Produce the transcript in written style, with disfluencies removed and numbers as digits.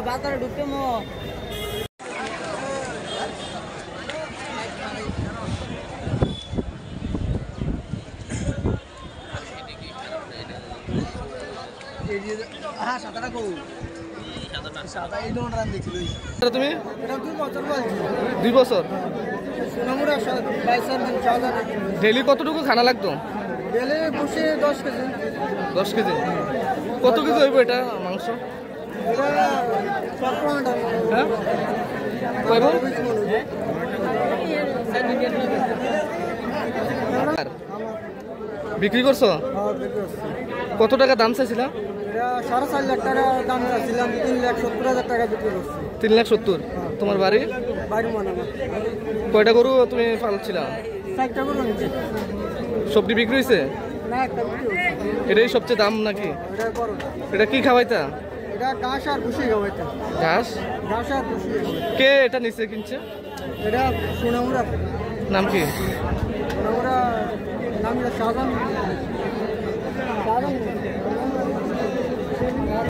বাজারে ঢুকতে মো তুমি 2 বছর ডেইলি কতটুকু খানা লাগতো? 10 কেজি। কত কেজি হইব এটা মাংস? হ্যাঁ বিক্রি করছো? কত টাকা দাম চাইছিলাম? 4.5 লাখ টাকা দাম চাইছিলাম, 3,70,000 টাকা বিক্রি করছি। 3,70,000। তোমার বাড়ি? কয়টা গরু তুমি পালছিলা? 4টা গরু নিয়েছি। সবজি বিক্রি হয়েছে? না, একটা বিক্রি হয়েছে। এটাই সবচেয়ে দাম নাকি? এটা কি খাওয়াইতা? এটা ঘাস আর ভুসি খাওয়াইতা। ঘাস আর ভুসি। কে এটা নিচে কিনছে? এটা সোনামুড়া। নাম কি? সোনামুড়া নাম শাহজাহান।